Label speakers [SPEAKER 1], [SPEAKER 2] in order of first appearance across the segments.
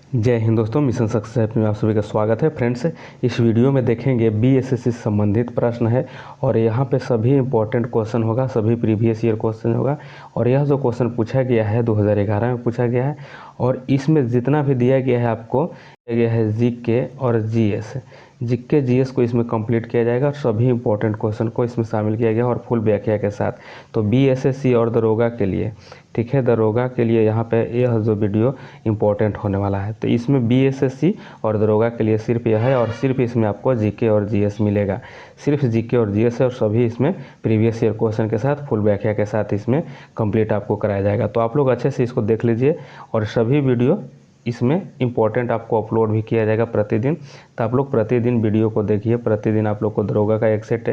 [SPEAKER 1] जय हिंद दोस्तों, mission success में आप सभी का स्वागत है। फ्रेंड्स, इस वीडियो में देखेंगे बीएसएससी से संबंधित प्रश्न है और यहाँ पे सभी इंपॉर्टेंट क्वेश्चन होगा, सभी प्रीवियस ईयर क्वेश्चन होगा। और यह जो क्वेश्चन पूछा गया है 2011 में पूछा गया है और इसमें जितना भी दिया गया है आपको दिया गया है जीके और जीएस। जीके जीएस को इसमें कंप्लीट किया जाएगा और सभी इंपॉर्टेंट क्वेश्चन को इसमें शामिल किया गया और फुल व्याख्या के साथ। तो बीएसएससी और दरोगा के लिए, ठीक है, दरोगा के लिए यहाँ पे यह जो वीडियो इंपॉर्टेंट होने वाला है। तो इसमें बीएसएससी और दरोगा के लिए सिर्फ यह है और सिर्फ इसमें आपको जीके और जीएस मिलेगा। सिर्फ जीके और जीएस है और सभी इसमें प्रीवियस ईयर क्वेश्चन के साथ फुल व्याख्या के साथ इसमें कंप्लीट आपको कराया जाएगा। तो आप लोग अच्छे से इसको देख लीजिए और सभी वीडियो इसमें इंपॉर्टेंट आपको अपलोड भी किया जाएगा प्रतिदिन। तो आप लोग प्रतिदिन वीडियो को देखिए। प्रतिदिन आप लोग को दरोगा का एक सेट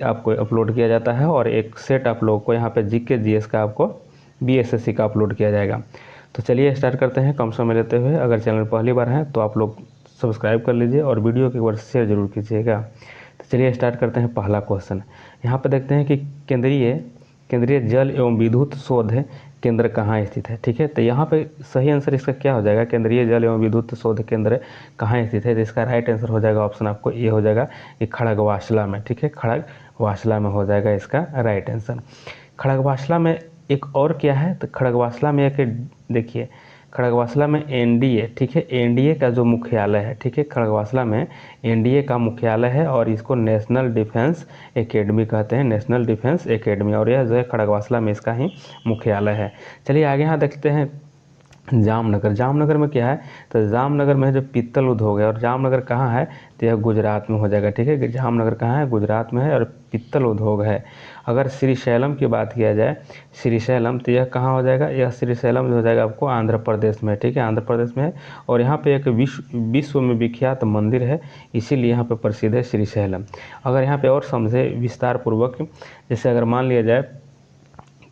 [SPEAKER 1] आपको अपलोड किया जाता है और एक सेट आप लोगों को यहाँ पे जीके जीएस का आपको बीएसएससी का अपलोड किया जाएगा। तो चलिए स्टार्ट करते हैं कम समय लेते हुए। अगर चैनल पहली बार है तो आप लोग सब्सक्राइब कर लीजिए और वीडियो को एक बार शेयर जरूर कीजिएगा। तो चलिए स्टार्ट करते हैं। पहला क्वेश्चन यहाँ पे देखते हैं कि केंद्रीय जल एवं विद्युत शोध केंद्र कहाँ स्थित है। ठीक है, तो यहाँ पे सही आंसर इसका क्या हो जाएगा, केंद्रीय जल एवं विद्युत शोध केंद्र कहाँ स्थित है। तो इसका राइट आंसर हो जाएगा ऑप्शन आपको ये हो जाएगा कि खड़गवासला में। ठीक है, खड़गवासला में हो जाएगा इसका राइट आंसर। खड़गवासला में एक और क्या है, तो खड़गवासला में एक देखिए, खड़गवासला में एनडीए, ठीक है, एनडीए का जो मुख्यालय है, ठीक है, खड़गवासला में एनडीए का मुख्यालय है और इसको नेशनल डिफेंस एकेडमी कहते हैं, नेशनल डिफेंस एकेडमी। और यह जो है खड़गवासला में इसका ही मुख्यालय है। चलिए आगे यहाँ देखते हैं जामनगर। जामनगर में क्या है, तो जामनगर में जो पीतल उद्योग है और जामनगर कहाँ है, तो यह गुजरात में हो जाएगा। ठीक है, जामनगर कहाँ है, गुजरात में है और पीतल उद्योग है। अगर श्रीशैलम की बात किया जाए, श्रीशैलम, तो यह कहाँ हो जाएगा, यह श्रीशैलम जो हो जाएगा आपको आंध्र प्रदेश में। ठीक है, आंध्र प्रदेश में है और यहाँ पे एक विश्व में विख्यात मंदिर है, इसीलिए यहाँ पे प्रसिद्ध है श्रीशैलम। अगर यहाँ पे और समझे विस्तार पूर्वक, जैसे अगर मान लिया जाए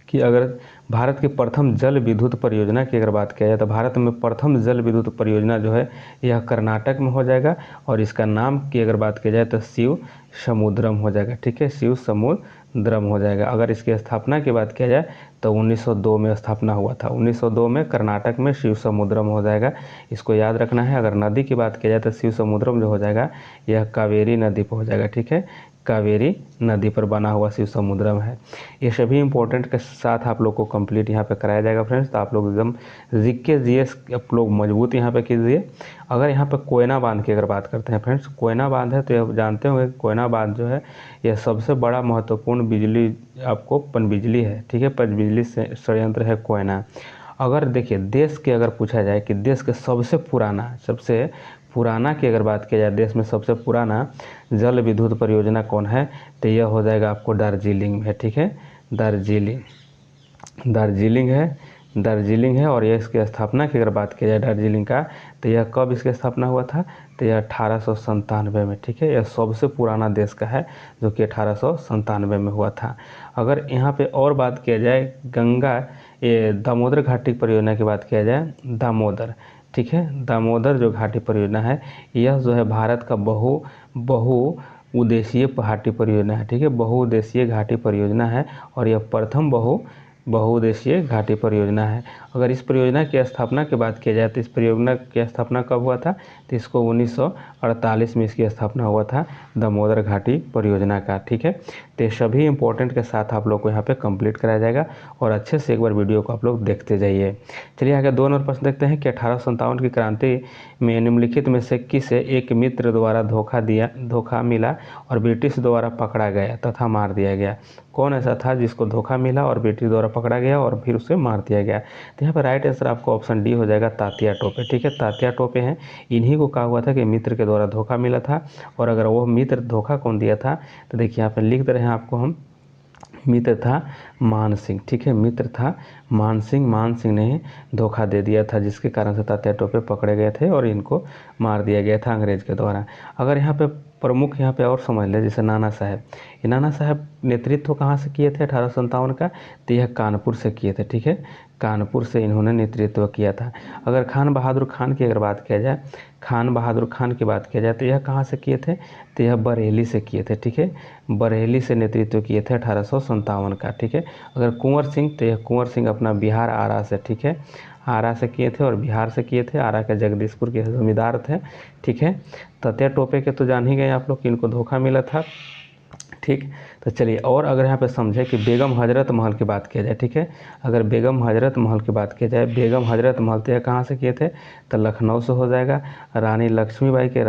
[SPEAKER 1] कि अगर भारत की प्रथम जल विद्युत परियोजना की अगर बात किया जाए तो भारत में प्रथम जल विद्युत परियोजना जो है यह कर्नाटक में हो जाएगा और इसका नाम की अगर बात की जाए तो शिव समुद्रम हो जाएगा। ठीक है, शिव समुद्रम हो जाएगा। अगर इसकी स्थापना की बात किया जाए तो 1902 में स्थापना हुआ था। 1902 में कर्नाटक में शिव समुद्रम हो जाएगा, इसको याद रखना है। अगर नदी की बात की जाए तो शिव समुद्रम जो हो जाएगा यह कावेरी नदी पर हो जाएगा। ठीक है, कावेरी नदी पर बना हुआ शिव समुद्रम है। ये सभी इंपॉर्टेंट के साथ आप लोग को कंप्लीट यहाँ पे कराया जाएगा फ्रेंड्स। तो आप लोग एकदम जीके जीएस आप लोग मजबूत यहाँ पे कीजिए। अगर यहाँ पे कोयना बांध की अगर बात करते हैं फ्रेंड्स, कोयना बांध है तो ये जानते होंगे कोयना बांध जो है यह सबसे बड़ा महत्वपूर्ण बिजली आपको पनबिजली है। ठीक है, पनबिजली संयंत्र है कोयना। अगर देखिए देश के अगर पूछा जाए कि देश के सबसे पुराना की अगर बात की जाए, देश में सबसे पुराना जल विद्युत परियोजना कौन है, तो यह हो जाएगा आपको दार्जिलिंग है। ठीक है, दार्जिलिंग है और यह इसकी स्थापना की अगर बात की जाए दार्जिलिंग का, तो यह कब इसकी स्थापना हुआ था, तो यह 1897 में। ठीक है, यह सबसे पुराना देश का है जो कि 1897 में हुआ था। अगर यहाँ पे और बात किया जाए गंगा ये दामोदर घाटी परियोजना की बात किया जाए, दामोदर, ठीक है, दामोदर जो घाटी परियोजना है यह जो है भारत का बहु उद्देशीय घाटी परियोजना है। ठीक है, बहुउद्देशीय घाटी परियोजना है और यह प्रथम बहुउद्देशीय घाटी परियोजना है। अगर इस परियोजना की स्थापना की बात की जाए तो इस परियोजना की स्थापना कब हुआ था, तो इसको 1948 में इसकी स्थापना हुआ था, दामोदर घाटी परियोजना का। ठीक है, तो ये सभी इंपॉर्टेंट के साथ आप लोग को यहाँ पे कंप्लीट कराया जाएगा और अच्छे से एक बार वीडियो को आप लोग देखते जाइए। चलिए आगे दो नंबर प्रश्न देखते हैं कि 1857 की क्रांति में निम्नलिखित में से किसे एक मित्र द्वारा धोखा मिला और ब्रिटिश द्वारा पकड़ा गया तथा मार दिया गया। कौन ऐसा था जिसको धोखा मिला और ब्रिटिश द्वारा पकड़ा गया और फिर उसे मार दिया गया। तो यहाँ पर राइट आंसर आपको ऑप्शन डी हो जाएगा, तात्या टोपे। ठीक है, तात्या टोपे हैं, इन्हीं को कहा हुआ था कि मित्र के द्वारा धोखा मिला था। और अगर वो मित्र धोखा कौन दिया था, तो देखिए यहाँ पर लिख दे रहे हैं आपको हम, मित्र था मान सिंह। ठीक है, मित्र था मान सिंह ने धोखा दे दिया था जिसके कारण से तात्या टोपे पकड़े गए थे और इनको मार दिया गया था अंग्रेज के द्वारा। अगर यहाँ पे प्रमुख यहाँ पे और समझ ले, जैसे नाना साहब, ये नाना साहब नेतृत्व कहाँ से किए थे 1857 का, तो यह कानपुर से किए थे। ठीक है, कानपुर से इन्होंने नेतृत्व किया था। अगर खान बहादुर खान की अगर बात किया जाए, खान बहादुर खान की बात किया जाए तो यह कहाँ से किए थे, तो यह बरेली से किए थे। ठीक है, बरेली से नेतृत्व किए थे 1857 का। ठीक है, अगर कुंवर सिंह, तो यह कुंवर सिंह अपना बिहार आरा से, ठीक है, आरा से किए थे और बिहार से किए थे। आरा के जगदीशपुर के जमींदार थे, ठीक है। तात्या टोपे के तो जान ही गए आप लोग कि इनको धोखा मिला था, ठीक। तो चलिए, और अगर यहाँ पे समझे कि बेगम हजरत महल की बात किया जाए, ठीक है, अगर बेगम हजरत महल की बात किया जाए, बेगम हजरत महल तो यह कहाँ से किए थे, तो लखनऊ से हो जाएगा। रानी लक्ष्मीबाई की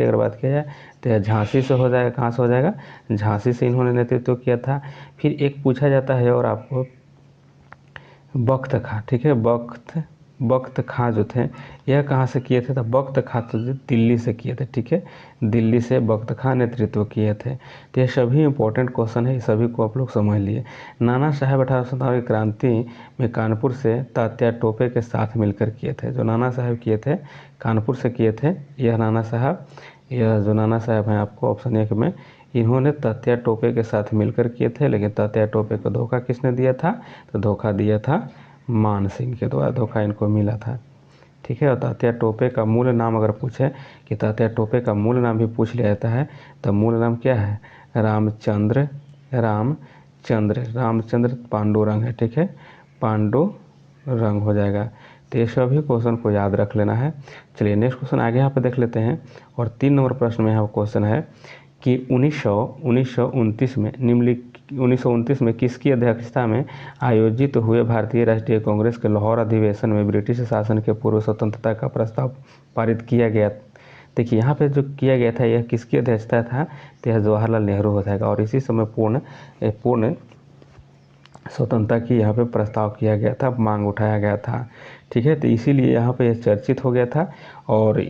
[SPEAKER 1] अगर बात किया जाए तो यह झांसी से हो जाएगा। कहाँ से हो जाएगा, झांसी से इन्होंने नेतृत्व किया था। फिर एक पूछा जाता है और आपको बख्त खां, ठीक है, बख्त खां जो थे यह कहाँ से किए थे, तो बख्त खां तो दिल्ली से किए थे, ठीक है, दिल्ली से बख्त खां नेतृत्व किए थे। तो ये सभी इंपॉर्टेंट क्वेश्चन है, सभी को आप लोग समझ लिए। नाना साहब 1857 की क्रांति में कानपुर से तात्या टोपे के साथ मिलकर किए थे। जो नाना साहब किए थे कानपुर से किए थे, यह जो नाना साहब हैं आपको ऑप्शन 1 में, इन्होंने तात्या टोपे के साथ मिलकर किए थे। लेकिन तात्या टोपे को धोखा किसने दिया था, तो धोखा दिया था मान सिंह के द्वारा धोखा इनको मिला था, ठीक है। और तात्या टोपे का मूल नाम अगर पूछे कि तात्या टोपे का मूल नाम भी पूछ लिया जाता है, तो मूल नाम क्या है, रामचंद्र पांडुरंग है, ठीक है, पांडुरंग हो जाएगा। तो ये सभी क्वेश्चन को याद रख लेना है। चलिए नेक्स्ट क्वेश्चन आगे यहाँ पे देख लेते हैं। और 3 नंबर प्रश्न में यहाँ क्वेश्चन है कि 1929 में किसकी अध्यक्षता में आयोजित हुए भारतीय राष्ट्रीय कांग्रेस के लाहौर अधिवेशन में ब्रिटिश शासन के पूर्व स्वतंत्रता का प्रस्ताव पारित किया गया। देखिए यहाँ पे जो किया गया था यह किसकी अध्यक्षता था, तो यह जवाहरलाल नेहरू हो जाएगा। और इसी समय पूर्ण स्वतंत्रता की यहाँ पे प्रस्ताव किया गया था, मांग उठाया गया था, ठीक है। तो इसीलिए यहाँ पे यह चर्चित हो गया था। और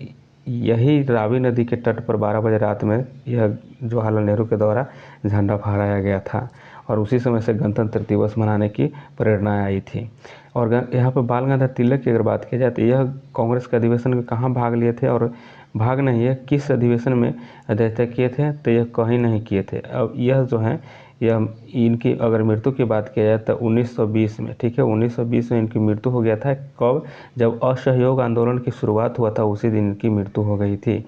[SPEAKER 1] यही रावी नदी के तट पर 12 बजे रात में यह जवाहरलाल नेहरू के द्वारा झंडा फहराया गया था। और उसी समय से गणतंत्र दिवस मनाने की प्रेरणा आई थी। और यहाँ पर बाल गंगाधर तिलक की अगर बात की जाए तो यह कांग्रेस के अधिवेशन में कहाँ भाग लिए थे, और भाग नहीं है किस अधिवेशन में अध्यक्षता किए थे, तो यह कहीं नहीं किए थे। अब यह जो है यह इनकी अगर मृत्यु की बात किया जाए तो 1920 में, ठीक है, 1920 में इनकी मृत्यु हो गया था। कब, जब असहयोग आंदोलन की शुरुआत हुआ था उसी दिन इनकी मृत्यु हो गई थी,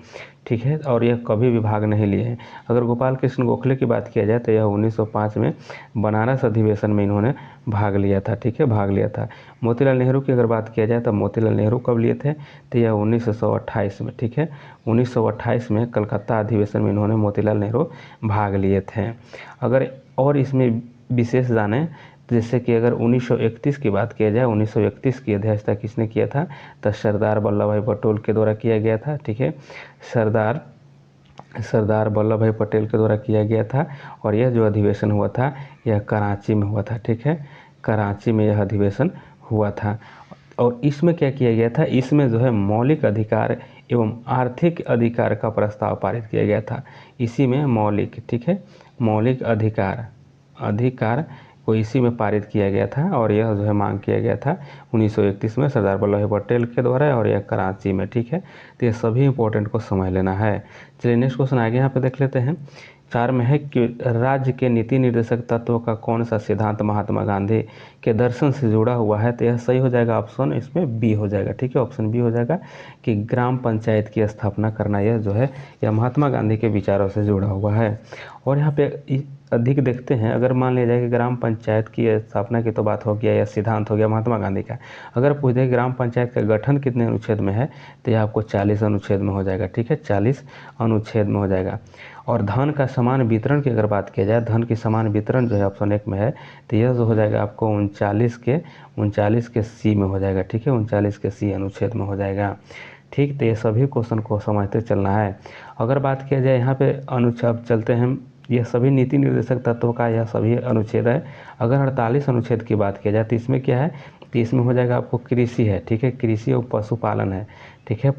[SPEAKER 1] ठीक है। और यह कभी भी भाग नहीं लिए हैं। अगर गोपाल कृष्ण गोखले की बात किया जाए तो यह 1905 में बनारस अधिवेशन में इन्होंने भाग लिया था, ठीक है, भाग लिया था। मोतीलाल नेहरू की अगर बात किया जाए तो मोतीलाल नेहरू कब लिए थे, तो यह 1928 में, ठीक है, 1928 में कलकत्ता अधिवेशन में इन्होंने मोतीलाल नेहरू भाग लिए थे। अगर और इसमें विशेष जाने जैसे कि अगर 1931 की बात किया जाए, 1931 की अध्यक्षता किसने किया था, तो सरदार वल्लभ भाई पटेल के द्वारा किया गया था, ठीक है, सरदार वल्लभ भाई पटेल के द्वारा किया गया था। और यह जो अधिवेशन हुआ था यह कराची में हुआ था, ठीक है, कराची में यह अधिवेशन हुआ था। और इसमें क्या किया गया था, इसमें जो है मौलिक अधिकार एवं आर्थिक अधिकार का प्रस्ताव पारित किया गया था। इसी में मौलिक, ठीक है, मौलिक अधिकार को इसी में पारित किया गया था। और यह जो है मांग किया गया था 1931 में सरदार वल्लभ भाई पटेल के द्वारा, और यह कराची में, ठीक है। तो ये सभी इंपॉर्टेंट को समझ लेना है। चलिए नेक्स्ट क्वेश्चन आगे यहाँ पे देख लेते हैं। 4 में है कि राज्य के नीति निर्देशक तत्वों का कौन सा सिद्धांत महात्मा गांधी के दर्शन से जुड़ा हुआ है, तो यह सही हो जाएगा ऑप्शन इसमें बी हो जाएगा, ठीक है, ऑप्शन बी हो जाएगा कि ग्राम पंचायत की स्थापना करना, यह जो है यह महात्मा गांधी के विचारों से जुड़ा हुआ है। और यहाँ पे अधिक देखते हैं, अगर मान लिया जाए कि ग्राम पंचायत की स्थापना की तो बात हो गया, या सिद्धांत हो गया महात्मा गांधी का। अगर पूछ दे ग्राम पंचायत का गठन कितने अनुच्छेद में है, तो यह आपको 40 अनुच्छेद में हो जाएगा, ठीक है, 40 अनुच्छेद में हो जाएगा। और धन का समान वितरण की अगर बात किया जाए, धन की समान वितरण जो है ऑप्शन 1 में है, तो यह जो हो जाएगा आपको 39 के सी में हो जाएगा, ठीक है, 39 के सी अनुच्छेद में हो जाएगा, ठीक। तो ये सभी क्वेश्चन को समझते चलना है। अगर बात किया जाए यहाँ पे अनुच्छेद चलते हैं, यह सभी नीति निर्देशक तत्वों का यह सभी अनुच्छेद है। अगर 48 अनुच्छेद की बात किया जाए तो इसमें क्या है, तो इसमें हो जाएगा आपको कृषि है, ठीक है, कृषि और पशुपालन है, ठीक है,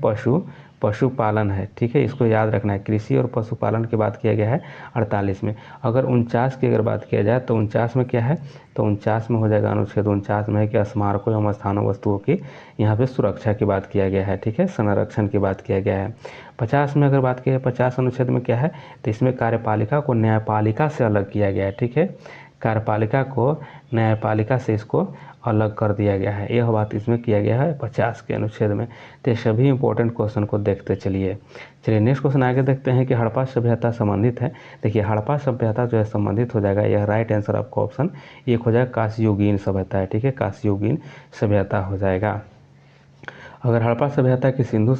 [SPEAKER 1] पशुपालन है, ठीक है, इसको याद रखना है। कृषि और पशुपालन की बात किया गया है 48 में। अगर 49 की अगर बात किया जाए तो 49 में क्या है, तो 49 में हो जाएगा अनुच्छेद 49 में है कि स्मारकों एवं स्थानों वस्तुओं की यहाँ पे सुरक्षा की बात किया गया है, ठीक है, संरक्षण की बात किया गया है। 50 में अगर बात की जाए, 50 अनुच्छेद में क्या है, तो इसमें कार्यपालिका को न्यायपालिका से अलग किया गया है, ठीक है, कार्यपालिका को न्यायपालिका से इसको अलग कर दिया गया है। यह बात इसमें किया गया है 50 के अनुच्छेद में। तो ये सभी इंपॉर्टेंट क्वेश्चन को देखते चलिए। नेक्स्ट क्वेश्चन आगे देखते हैं कि हड़प्पा सभ्यता संबंधित है। देखिए हड़प्पा सभ्यता जो है संबंधित हो जाएगा, यह राइट आंसर आपको ऑप्शन एक हो जाएगा, कांस्ययुगीन सभ्यता है। ठीक है, कांस्ययुगीन सभ्यता हो जाएगा। अगर हड़प्पा सभ्यता की सिंधु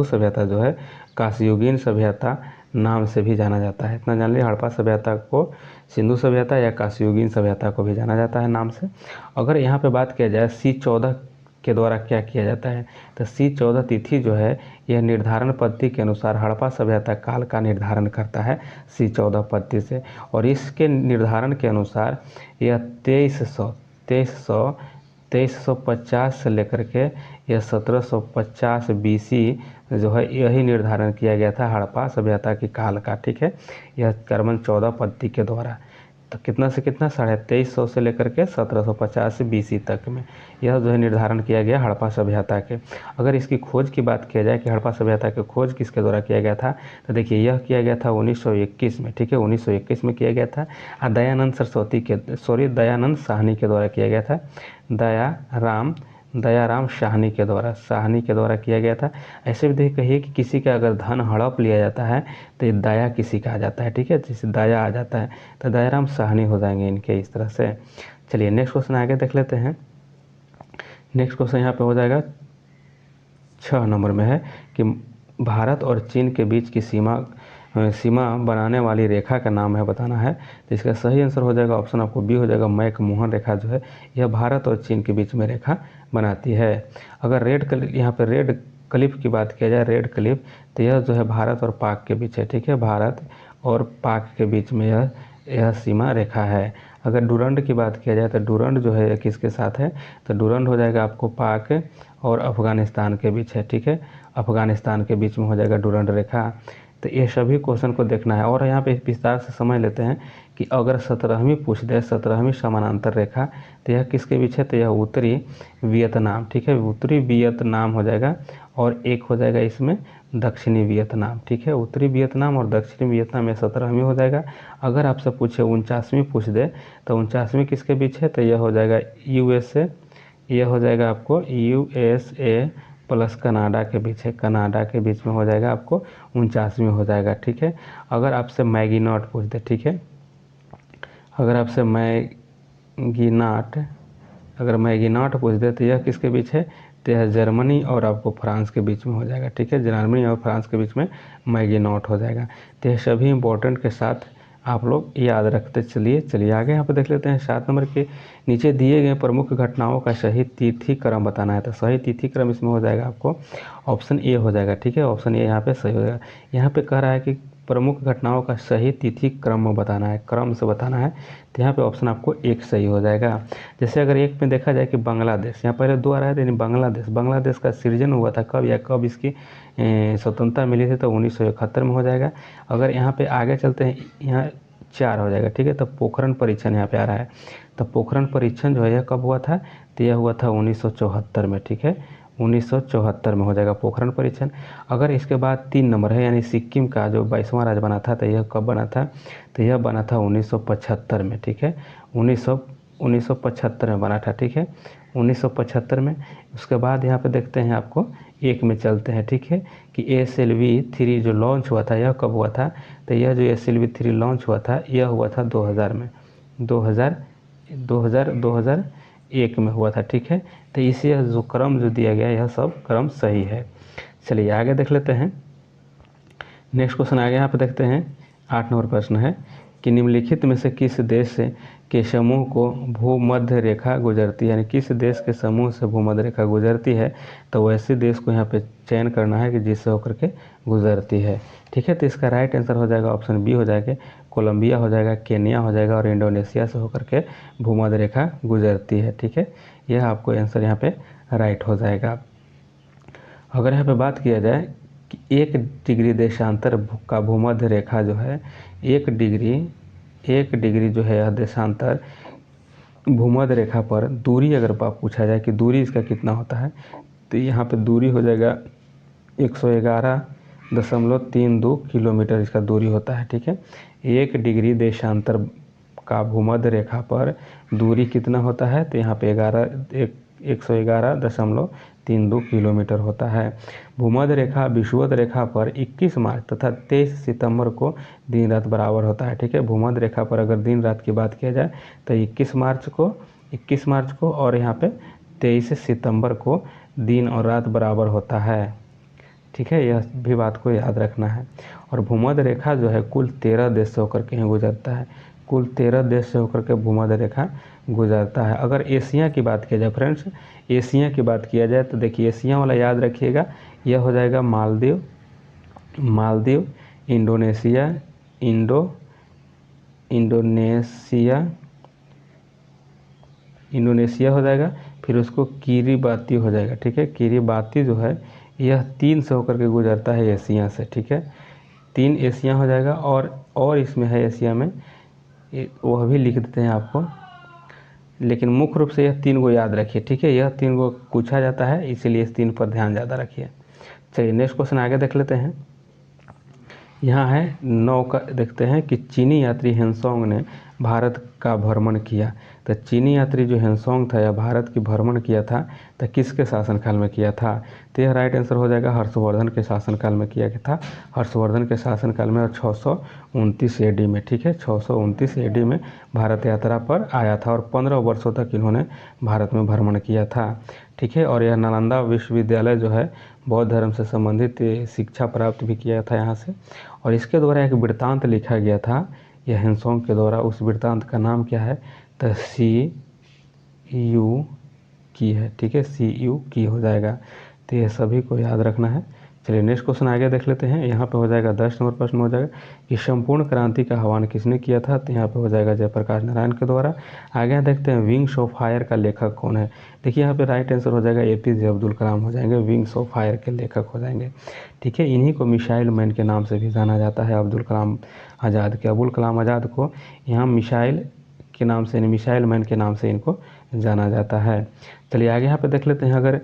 [SPEAKER 1] सभ्यता जो है कांस्ययुगीन सभ्यता नाम से भी जाना जाता है। इतना जान लिया, हड़प्पा सभ्यता को सिंधु सभ्यता या कांस्ययुगीन सभ्यता को भी जाना जाता है नाम से। अगर यहाँ पे बात किया जाए C14 के द्वारा क्या किया जाता है, तो C14 तिथि जो है यह निर्धारण पद्धति के अनुसार हड़प्पा सभ्यता काल का निर्धारण करता है C14 पद्धति से। और इसके निर्धारण के अनुसार यह 2350 से लेकर के यह 1750 BC जो है यही निर्धारण किया गया था हड़प्पा सभ्यता की काल का। ठीक है, यह कर्मन 14 पद्धति के द्वारा। तो कितना से कितना 2350 से लेकर के 1750 BC तक में यह जो है निर्धारण किया गया हड़प्पा सभ्यता के। अगर इसकी खोज की बात किया जाए कि हड़प्पा सभ्यता की खोज किसके द्वारा किया गया था, तो देखिए यह किया गया था 1921 में। ठीक है, 1921 में किया गया था। दयानंद साहनी के द्वारा किया गया था। दयाराम साहनी के द्वारा किया गया था। ऐसे भी देखिए कहिए कि किसी का अगर धन हड़प लिया जाता है तो ये दया किसी का आ जाता है। ठीक है, जैसे दया आ जाता है तो दयाराम साहनी हो जाएंगे इनके इस तरह से। चलिए नेक्स्ट क्वेश्चन आगे देख लेते हैं। नेक्स्ट क्वेश्चन यहाँ पे हो जाएगा 6 नंबर में है कि भारत और चीन के बीच की सीमा बनाने वाली रेखा का नाम है बताना है। तो इसका सही आंसर हो जाएगा ऑप्शन आपको बी हो जाएगा, मैक-मोहन रेखा जो है यह भारत और चीन के बीच में रेखा बनाती है। अगर यहाँ पे रेड क्लिफ की बात किया जाए, रेड क्लिफ, तो यह जो है भारत और पाक के बीच है। ठीक है, भारत और पाक के बीच में यह सीमा रेखा है। अगर डुरंड की बात किया जाए तो डुरंड जो है किसके साथ है, तो डुरंड हो जाएगा आपको पाक और अफगानिस्तान के बीच है। ठीक है, अफगानिस्तान के बीच में हो जाएगा डुरंड रेखा। तो ये सभी क्वेश्चन को देखना है। और यहाँ पे विस्तार से समझ लेते हैं कि अगर 17वीं पूछ दे, 17वीं समानांतर रेखा, तो यह किसके बीच है, तो यह उत्तरी वियतनाम। ठीक है, उत्तरी वियतनाम हो जाएगा और एक हो जाएगा इसमें दक्षिणी वियतनाम। ठीक है, उत्तरी वियतनाम और दक्षिणी वियतनाम, यह 17वीं हो जाएगा। अगर आपसे पूछे 49वीं पूछ दे तो 49वीं किसके बीच है, तो यह हो जाएगा USA, यह हो जाएगा आपको USA प्लस कनाडा के बीच है। कनाडा के बीच में हो जाएगा आपको 49वीं हो जाएगा। ठीक है, अगर आपसे मैगीनॉट पूछ दे, ठीक है, अगर आपसे मैगीनॉट पूछ दे तो यह किसके बीच है, तो यह जर्मनी और आपको फ्रांस के बीच में हो जाएगा। ठीक है, जर्मनी और फ्रांस के बीच में मैगीनॉट हो जाएगा। तो यह सभी इंपॉर्टेंट के साथ आप लोग याद रखते चलिए आगे यहाँ पे देख लेते हैं। 7 नंबर के नीचे दिए गए प्रमुख घटनाओं का सही तिथि क्रम बताना है। तो सही तिथि क्रम इसमें हो जाएगा आपको ऑप्शन ए हो जाएगा। ठीक है, ऑप्शन ए यहाँ पे सही हो जाएगा। यहाँ पे कह रहा है कि प्रमुख घटनाओं का सही तिथि क्रम बताना है, क्रम से बताना है। तो यहाँ पे ऑप्शन आपको एक सही हो जाएगा। जैसे अगर एक में देखा जाए कि बांग्लादेश, यहाँ पहले 2 आ रहा है, यानी बांग्लादेश का सृजन हुआ था कब, या कब इसकी स्वतंत्रता मिली थी, तो 1971 में हो जाएगा। अगर यहाँ पे आगे चलते हैं, यहाँ 4 हो जाएगा। ठीक है, तो पोखरण परीक्षण यहाँ पे आ रहा है। तो पोखरण परीक्षण जो है यह कब हुआ था, तो यह हुआ था 1974 में। ठीक है, 1974 में हो जाएगा पोखरण परीक्षण। अगर इसके बाद 3 नंबर है, यानी सिक्किम का जो 22वां राज्य बना था, तो यह कब बना था, तो यह बना था 1975 में। ठीक है, 1975 में बना था। ठीक है, 1975 में। उसके बाद यहाँ पे देखते हैं, आपको एक में चलते हैं। ठीक है, कि SLV-3 जो लॉन्च हुआ था यह कब हुआ था, तो यह जो SLV-3 लॉन्च हुआ था यह हुआ था 2000 में, 2001 में हुआ था। ठीक है, तो इसे जो क्रम जो दिया गया यह सब क्रम सही है। चलिए आगे देख लेते हैं। नेक्स्ट क्वेश्चन आगे यहाँ पे देखते हैं। 8 नंबर प्रश्न है कि निम्नलिखित में से किस देश के समूह को भूमध्य रेखा गुजरती है, यानी किस देश के समूह से भूमध्य रेखा गुजरती है, तो वैसे देश को यहाँ पे चयन करना है कि जिससे होकर के गुजरती है। ठीक है, तो इसका राइट आंसर हो जाएगा ऑप्शन बी हो जाएगा, कोलंबिया हो जाएगा, केन्या हो जाएगा और इंडोनेशिया से होकर के भूमध्य रेखा गुजरती है। ठीक है, यह आपको आंसर यहाँ पे राइट हो जाएगा। अगर यहाँ पे बात किया जाए कि 1 डिग्री देशांतर का भूमध्य रेखा जो है 1 डिग्री जो है यह देशांतर भूमध्य रेखा पर दूरी अगर पूछा जाए कि दूरी इसका कितना होता है, तो यहाँ पे दूरी हो जाएगा 111.32 किलोमीटर इसका दूरी होता है। ठीक है, 1 डिग्री देशांतर का भूमध्य रेखा पर दूरी कितना होता है, तो यहाँ पे 111.32 किलोमीटर होता है। भूमध्य रेखा विषुवत रेखा पर 21 मार्च तथा 23 सितंबर को दिन रात बराबर होता है। ठीक है, भूमध्य रेखा पर अगर दिन रात की बात किया जाए तो 21 मार्च को और यहाँ पे 23 सितंबर को दिन और रात बराबर होता है। ठीक है, यह भी बात को याद रखना है। और भूमध्य रेखा जो है कुल 13 देश से होकर के गुजरता है, कुल 13 देश से होकर के भूमध्य रेखा गुजरता है। अगर एशिया की बात किया जाए फ्रेंड्स, एशिया की बात किया जाए तो देखिए एशिया वाला याद रखिएगा, यह हो जाएगा मालदीव, इंडोनेशिया हो जाएगा, फिर उसको किरिबाती हो जाएगा। ठीक है, किरिबाती जो है यह 3 से होकर के गुजरता है एशिया से। ठीक है, 3 एशिया हो जाएगा। और इसमें है एशिया में, वह भी लिख देते हैं आपको, लेकिन मुख्य रूप से यह 3 को याद रखिए। ठीक है, यह 3 को पूछा जाता है, इसीलिए इस 3 पर ध्यान ज़्यादा रखिए। चलिए नेक्स्ट क्वेश्चन आगे देख लेते हैं। यहाँ है 9 का, देखते हैं कि चीनी यात्री हेनसोंग ने भारत का भ्रमण किया। तो चीनी यात्री जो हेनसोंग था, या भारत की भ्रमण किया था, तो किसके शासनकाल में किया था, तो यह राइट आंसर हो जाएगा हर्षवर्धन के शासनकाल में किया गया था। हर्षवर्धन के शासनकाल में 629 AD में। ठीक है, 629 AD में भारत यात्रा पर आया था और 15 वर्षों तक इन्होंने भारत में भ्रमण किया था। ठीक है, और यह नालंदा विश्वविद्यालय जो है बौद्ध धर्म से संबंधित शिक्षा प्राप्त भी किया था यहाँ से। और इसके द्वारा एक वृत्तांत लिखा गया था यह हेनसोंग के द्वारा, उस वृत्तांत का नाम क्या है, तो CU की है। ठीक है, CU की हो जाएगा। तो ये सभी को याद रखना है। चलिए नेक्स्ट क्वेश्चन आगे देख लेते हैं। यहाँ पे हो जाएगा 10 नंबर प्रश्न हो जाएगा कि संपूर्ण क्रांति का आह्वान किसने किया था, तो यहाँ पे हो जाएगा जयप्रकाश नारायण के द्वारा। आगे देखते हैं विंग्स ऑफ फायर का लेखक कौन है। देखिए यहाँ पे राइट आंसर हो जाएगा APJ अब्दुल कलाम हो जाएंगे, विंग्स ऑफ फायर के लेखक हो जाएंगे। ठीक है, इन्हीं को मिसाइल मैन के नाम से भी जाना जाता है, अब्दुल कलाम आज़ाद के। अबुल कलाम आज़ाद को यहाँ मिसाइल के नाम से, मिसाइल मैन के नाम से इनको जाना जाता है। चलिए आगे यहाँ पे देख लेते हैं। अगर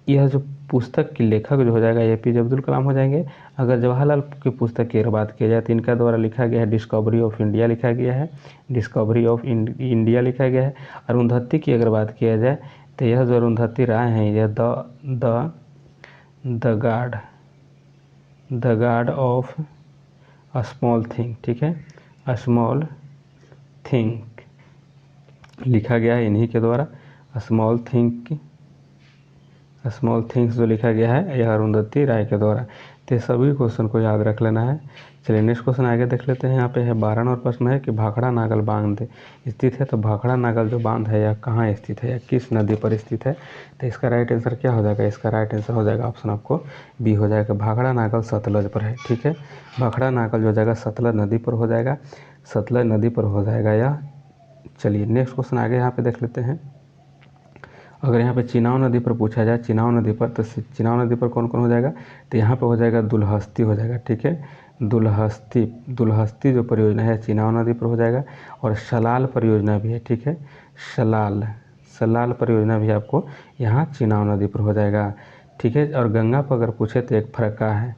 [SPEAKER 1] यह जो पुस्तक की लेखक जो हो जाएगा APJ अब्दुल कलाम हो जाएंगे। अगर जवाहरलाल की पुस्तक की अगर बात की जाए तो इनका द्वारा लिखा गया है डिस्कवरी ऑफ इंडिया लिखा गया है, डिस्कवरी ऑफ इंडिया लिखा गया है। अरुंधति की अगर बात किया जाए तो यह जो अरुंधति राय हैं, यह the guard of small thing. ठीक है, स्मॉल थिंग लिखा गया है इन्हीं के द्वारा। स्मॉल थिंग्स जो लिखा गया है यह अरुंधति राय के द्वारा। तो सभी क्वेश्चन को याद रख लेना है। चलिए नेक्स्ट क्वेश्चन आगे देख लेते हैं। यहाँ पे है 12 नंबर प्रश्न है कि भाखड़ा नागल बांध स्थित है। तो भाखड़ा नागल जो बांध है यह कहाँ स्थित है या किस नदी पर स्थित है, तो इसका राइट आंसर क्या हो जाएगा, इसका राइट आंसर हो जाएगा ऑप्शन आपको B हो जाएगा, भाखड़ा नागल सतलज पर है। ठीक है, भाखड़ा नागल जो जाएगा सतलज नदी पर हो जाएगा, सतलज नदी पर हो जाएगा यह। चलिए नेक्स्ट क्वेश्चन आगे यहाँ पे देख लेते हैं। अगर यहाँ पे चिनाव नदी पर पूछा जाए, चिनाव नदी पर, तो चिनाव नदी पर कौन कौन हो जाएगा, तो यहाँ पे हो जाएगा दुलहस्ती हो जाएगा। ठीक है, दुलहस्ती जो परियोजना है चिनाव नदी पर हो जाएगा। और सलाल परियोजना भी है। ठीक है, सलाल परियोजना भी आपको यहाँ चिनाव नदी पर हो जाएगा। ठीक है, और गंगा पर अगर पूछे तो एक फरक्का है,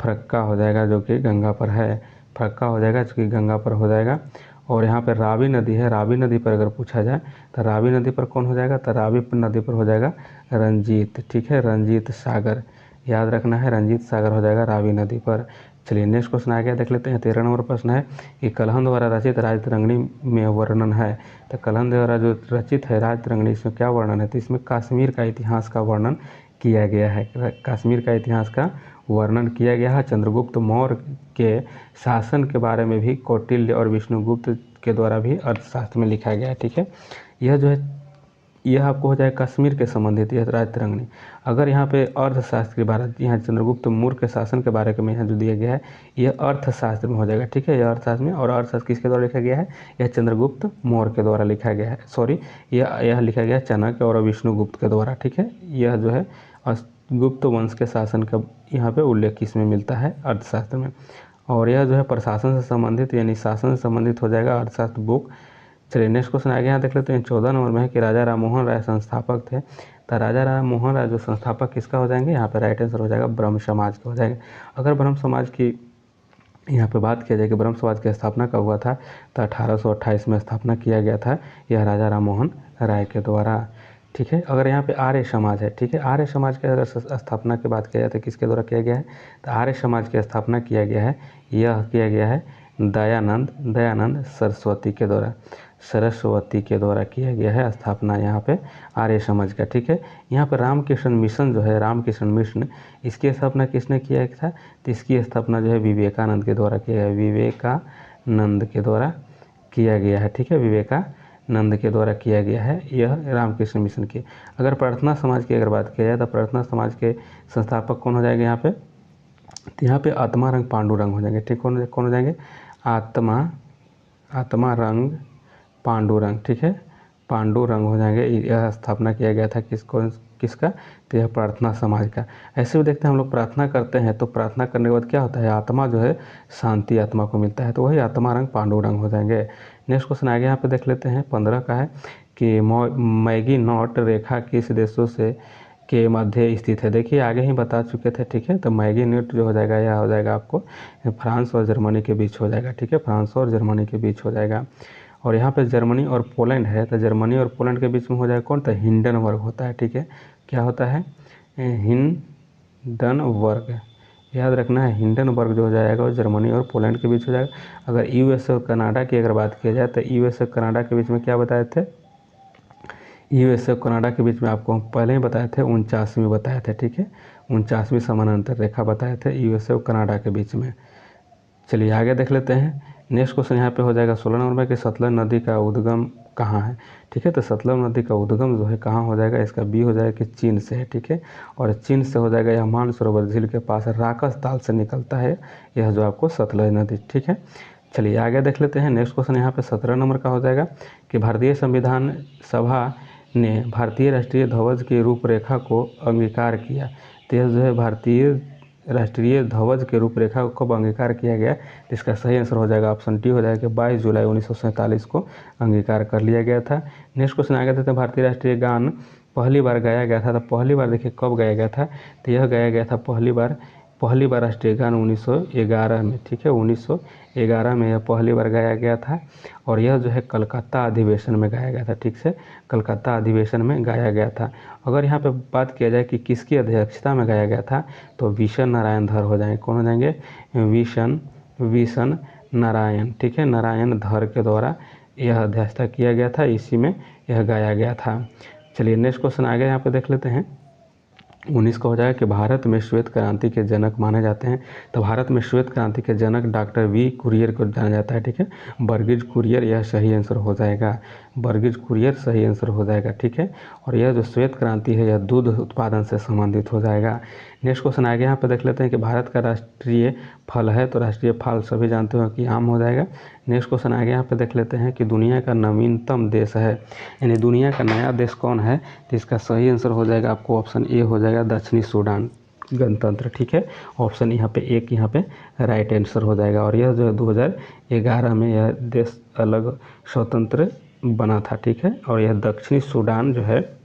[SPEAKER 1] फरक्का हो जाएगा जो कि गंगा पर है, फरक्का हो जाएगा जो कि गंगा पर हो जाएगा। और यहाँ पर रावी नदी है, रावी नदी पर अगर पूछा जाए तो रावी नदी पर कौन हो जाएगा, तो रावी नदी पर हो जाएगा रंजीत। ठीक है, रंजीत सागर याद रखना है, रंजीत सागर हो जाएगा रावी नदी पर। चलिए नेक्स्ट क्वेश्चन आगे देख लेते हैं। 13 नंबर प्रश्न है कि कलहन द्वारा रचित राजतरंगिणी में वर्णन है। तो कलहन द्वारा जो रचित है राजतरंगिणी, इसमें क्या वर्णन है, तो इसमें कश्मीर का इतिहास का वर्णन किया गया है, कश्मीर का इतिहास का वर्णन किया गया है। चंद्रगुप्त मौर्य के शासन के बारे में भी कौटिल्य और विष्णुगुप्त के द्वारा भी अर्थशास्त्र में लिखा गया है। ठीक है, यह जो है यह आपको हो जाए कश्मीर के संबंधित यह राजतरंगिणी। अगर यहाँ पे अर्थशास्त्र के बारे, यहाँ चंद्रगुप्त मौर्य के शासन के बारे में यहाँ जो दिया गया है यह अर्थशास्त्र में हो जाएगा। ठीक है, यह अर्थशास्त्र में, और अर्थशास्त्र किसके द्वारा लिखा गया है, यह चंद्रगुप्त मौर्य के द्वारा लिखा गया है। सॉरी, यह लिखा गया है चाणक्य और विष्णुगुप्त के द्वारा। ठीक है, यह जो है गुप्त वंश के शासन का यहाँ पे उल्लेख इसमें मिलता है अर्थशास्त्र में। और यह जो है प्रशासन से संबंधित यानी शासन से संबंधित हो जाएगा अर्थशास्त्र बुक। चलिए नेक्स्ट क्वेश्चन आगे यहाँ देख लेते हैं। 14 नंबर में है कि राजा राम मोहन राय संस्थापक थे। तो राजा राम मोहन राय जो संस्थापक किसका हो जाएंगे, यहाँ पे राइट आंसर हो जाएगा ब्रह्म समाज का हो जाएगा। अगर ब्रह्म समाज की यहाँ पे बात किया जाए कि ब्रह्म समाज की स्थापना कब हुआ था, तो 1828 में स्थापना किया गया था, यह राजा राम मोहन राय के द्वारा। ठीक है, अगर यहाँ पे आर्य समाज है, ठीक है, आर्य समाज की अगर स्थापना की बात किया जाए तो किसके द्वारा किया गया है, तो आर्य समाज की स्थापना किया गया है, यह किया गया है दयानंद सरस्वती के द्वारा किया गया है स्थापना यहाँ पे आर्य समाज का। ठीक है, यहाँ पे रामकृष्ण मिशन जो है, रामकृष्ण मिशन, इसकी स्थापना किसने किया था, तो इसकी स्थापना जो है विवेकानंद के द्वारा किया गया, विवेकानंद के द्वारा किया गया है। ठीक है, विवेकानंद के द्वारा किया गया है यह रामकृष्ण मिशन की। अगर प्रार्थना समाज की अगर बात किया जाए तो प्रार्थना समाज के संस्थापक कौन हो जाएंगे यहाँ पे, तो यहाँ पे आत्मारंग पांडुरंग हो जाएंगे। ठीक, कौन हो जाएंगे, आत्मारंग पांडुरंग। ठीक है, पांडुरंग हो जाएंगे। यह स्थापना किया गया था किसका, तो यह प्रार्थना समाज का। ऐसे भी देखते हैं हम लोग प्रार्थना करते हैं तो प्रार्थना करने के बाद क्या होता है, आत्मा जो है शांति आत्मा को मिलता है, तो वही आत्मारंग पांडुरंग हो जाएंगे। नेक्स्ट क्वेश्चन आगे यहाँ पे देख लेते हैं, 15 का है कि मैगी नॉट रेखा किस देशों से के मध्य स्थित है। देखिए आगे ही बता चुके थे। ठीक है, तो मैगी नॉट जो हो जाएगा यह हो जाएगा आपको फ्रांस और जर्मनी के बीच हो जाएगा। ठीक है, फ्रांस और जर्मनी के बीच हो जाएगा। और यहाँ पे जर्मनी और पोलैंड है, तो जर्मनी और पोलैंड के बीच में हो जाएगा कौन, तो हिंडनबर्ग होता है। ठीक है, क्या होता है, हिंडनबर्ग, याद रखना है। हिंडनबर्ग जो हो जाएगा वो जर्मनी और पोलैंड के बीच हो जाएगा। अगर यूएसए और कनाडा की अगर बात की जाए तो यूएसए और कनाडा के बीच में क्या बताए थे, यूएसए और कनाडा के बीच में आपको हम पहले ही बताए थे 49वीं बताए थे। ठीक है, 49वीं समानांतर रेखा बताए थे यूएसए और कनाडा के बीच में। चलिए आगे देख लेते हैं। नेक्स्ट क्वेश्चन यहाँ पे हो जाएगा 16 नंबर में कि सतलज नदी का उद्गम कहाँ है। ठीक है, तो सतलज नदी का उद्गम जो है कहाँ हो जाएगा, इसका बी हो जाएगा कि चीन से है। ठीक है, और चीन से हो जाएगा यह मानसरोवर झील के पास राकस ताल से निकलता है यह जो आपको सतलज नदी। ठीक है, चलिए आगे देख लेते हैं। नेक्स्ट क्वेश्चन यहाँ पे 17 नंबर का हो जाएगा कि भारतीय संविधान सभा ने भारतीय राष्ट्रीय ध्वज की रूपरेखा को अंगीकार किया। तो यह जो है भारतीय राष्ट्रीय ध्वज के रूपरेखा को कब अंगीकार किया गया, इसका सही आंसर हो जाएगा ऑप्शन डी हो जाएगा कि 22 जुलाई 1947 को अंगीकार कर लिया गया था। नेक्स्ट क्वेश्चन आ गया था भारतीय राष्ट्रीय गान पहली बार गाया गया था, तो पहली बार देखिए कब गाया गया था, तो यह गाया गया था पहली बार राष्ट्रीय गान 1911 में। ठीक है, 1911 में यह पहली बार गाया गया था और यह जो है कलकत्ता अधिवेशन में गाया गया था। ठीक से, कलकत्ता अधिवेशन में गाया गया था। अगर यहाँ पे बात किया जाए कि किसकी अध्यक्षता में गाया गया था, तो विशन नारायण धर हो जाएंगे। कौन हो जाएंगे, विशन नारायण। ठीक है, नारायण धर के द्वारा यह अध्यक्षता किया गया था, इसी में यह गाया गया था। चलिए नेक्स्ट क्वेश्चन आगे यहाँ पे देख लेते हैं। 19 का हो जाएगा कि भारत में श्वेत क्रांति के जनक माने जाते हैं। तो भारत में श्वेत क्रांति के जनक डॉक्टर वी कुरियर को जाना जाता है। ठीक है, बर्गिज कुरियर यह सही आंसर हो जाएगा, बर्गिज कुरियर सही आंसर हो जाएगा। ठीक है, और यह जो श्वेत क्रांति है यह दूध उत्पादन से संबंधित हो जाएगा। नेक्स्ट क्वेश्चन आगे यहाँ पे देख लेते हैं कि भारत का राष्ट्रीय फल है, तो राष्ट्रीय फल सभी जानते हो कि आम हो जाएगा। नेक्स्ट क्वेश्चन आगे यहाँ पे देख लेते हैं कि दुनिया का नवीनतम देश है, यानी दुनिया का नया देश कौन है, तो इसका सही आंसर हो जाएगा आपको ऑप्शन ए हो जाएगा दक्षिणी सूडान गणतंत्र। ठीक है, ऑप्शन यहाँ पे एक यहाँ पे राइट आंसर हो जाएगा। और यह जो है 2011 में यह देश अलग स्वतंत्र बना था। ठीक है, और यह दक्षिणी सूडान जो है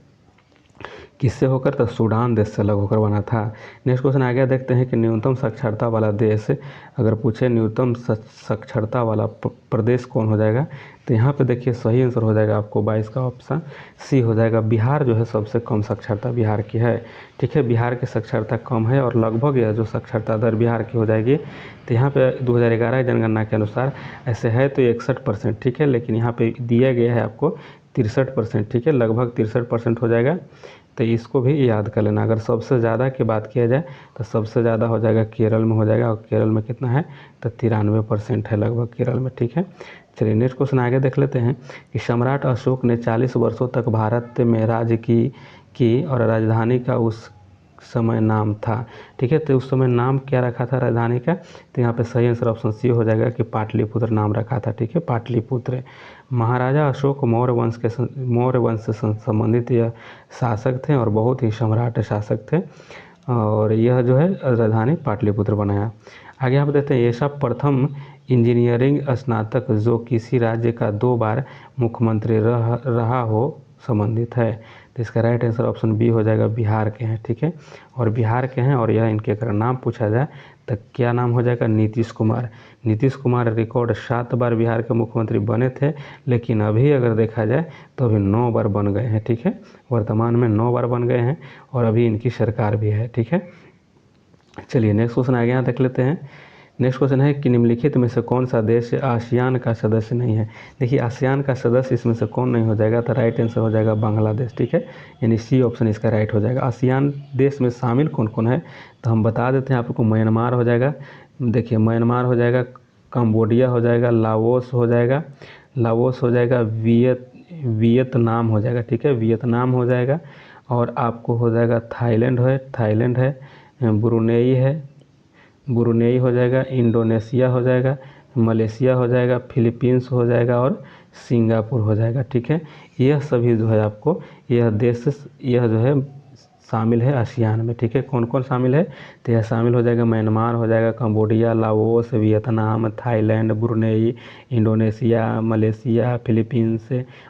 [SPEAKER 1] किससे होकर, तो सूडान देश से अलग होकर बना था। नेक्स्ट क्वेश्चन आ गया, देखते हैं कि न्यूनतम साक्षरता वाला देश अगर पूछे न्यूनतम साक्षरता वाला प्रदेश कौन हो जाएगा, तो यहाँ पे देखिए सही आंसर हो जाएगा आपको 22 का ऑप्शन सी हो जाएगा। बिहार जो है सबसे कम साक्षरता बिहार की है। ठीक है, बिहार की साक्षरता कम है और लगभग यह जो साक्षरता दर बिहार की हो जाएगी, तो यहाँ पे 2011 जनगणना के अनुसार ऐसे है तो 61%। ठीक है, लेकिन यहाँ पे दिया गया है आपको 63%। ठीक है, लगभग 63% हो जाएगा, तो इसको भी याद कर लेना। अगर सबसे ज़्यादा की बात किया जाए तो सबसे ज़्यादा हो जाएगा केरल में हो जाएगा, और केरल में कितना है, तो 93% है लगभग केरल में। ठीक है, चलिए नेक्स्ट क्वेश्चन आगे देख लेते हैं कि सम्राट अशोक ने 40 वर्षों तक भारत में राज्य की और राजधानी का उस समय नाम था। ठीक है, तो उस समय नाम क्या रखा था राजधानी का, तो यहाँ पे सही आंसर ऑप्शन सी हो जाएगा कि पाटलिपुत्र नाम रखा था। ठीक है, पाटलिपुत्र। महाराजा अशोक मौर्य वंश से संबंधित यह शासक थे और बहुत ही सम्राट शासक थे, और यह जो है राजधानी पाटलिपुत्र बनाया। आगे आप देखते हैं ऐसा प्रथम इंजीनियरिंग स्नातक जो किसी राज्य का 2 बार मुख्यमंत्री रहा हो संबंधित है। तो इसका राइट आंसर ऑप्शन बी हो जाएगा, बिहार के हैं। ठीक है, और बिहार के हैं और यह इनके अगर नाम पूछा जाए तो क्या नाम हो जाएगा, नीतीश कुमार। नीतीश कुमार रिकॉर्ड 7 बार बिहार के मुख्यमंत्री बने थे, लेकिन अभी अगर देखा जाए तो अभी 9 बार बन गए हैं। ठीक है, वर्तमान में 9 बार बन गए हैं और अभी इनकी सरकार भी है। ठीक है, चलिए नेक्स्ट क्वेश्चन आगे यहाँ देख लेते हैं। नेक्स्ट क्वेश्चन है कि निम्नलिखित में से कौन सा देश आसियान का सदस्य नहीं है। देखिए आसियान का सदस्य इसमें से कौन नहीं हो जाएगा, तो राइट आंसर हो जाएगा बांग्लादेश। ठीक है, यानी सी ऑप्शन इसका राइट हो जाएगा। आसियान देश में शामिल कौन कौन है, तो हम बता देते हैं आपको। म्यांमार हो जाएगा, देखिए म्यांमार हो जाएगा, कंबोडिया हो जाएगा, लाओस हो जाएगा, वियतनाम हो जाएगा। ठीक है, वियतनाम हो जाएगा, और आपको हो जाएगा थाईलैंड है, ब्रुनेई हो जाएगा, इंडोनेशिया हो जाएगा, मलेशिया हो जाएगा, फिलीपींस हो जाएगा और सिंगापुर हो जाएगा। ठीक है, यह सभी जो है आपको यह देश यह जो है शामिल है आसियान में। ठीक है, कौन कौन शामिल है, तो यह शामिल हो जाएगा म्यांमार हो जाएगा, Cambodia, Laos, Vietnam, Thailand, Brunei, Indonesia, Malaysia, Philippines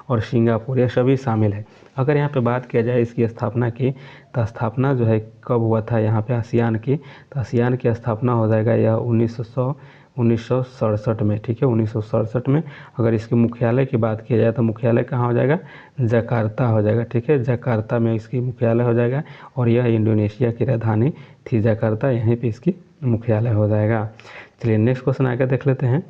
[SPEAKER 1] और सिंगापुर, यह सभी शामिल है। अगर यहाँ पे बात किया जाए इसकी स्थापना की, तो स्थापना जो है कब हुआ था यहाँ पे आसियान की, तो आसियान की स्थापना हो जाएगा यह 1967 में। ठीक है, 1967 में। अगर इसके मुख्यालय की बात की जाए तो मुख्यालय कहाँ हो जाएगा, जकार्ता हो जाएगा। ठीक है, जकार्ता में इसकी मुख्यालय हो जाएगा, और यह इंडोनेशिया की राजधानी थी जकार्ता, यहीं पे इसकी मुख्यालय हो जाएगा। चलिए नेक्स्ट क्वेश्चन आगे देख लेते हैं।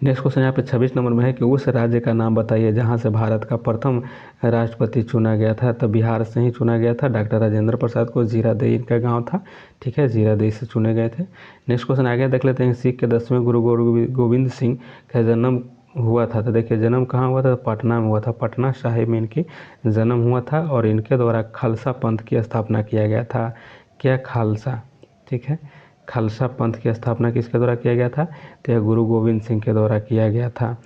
[SPEAKER 1] नेक्स्ट क्वेश्चन यहाँ पे 26 नंबर में है कि उस राज्य का नाम बताइए जहाँ से भारत का प्रथम राष्ट्रपति चुना गया था। तो बिहार से ही चुना गया था, डॉक्टर राजेंद्र प्रसाद को। जीरादेई इनका गांव था। ठीक है, जीरादेई से चुने गए थे। नेक्स्ट क्वेश्चन आगे देख लेते हैं। सिख के 10वें गुरु गोविंद सिंह का जन्म हुआ था। तो देखिए जन्म कहाँ हुआ था, तो पटना में हुआ था। पटना साहिब में इनकी जन्म हुआ था, और इनके द्वारा खालसा पंथ की स्थापना किया गया था। क्या, खालसा। ठीक है, खालसा पंथ की स्थापना किसके द्वारा किया गया था, तो यह गुरु गोविंद सिंह के द्वारा किया गया था।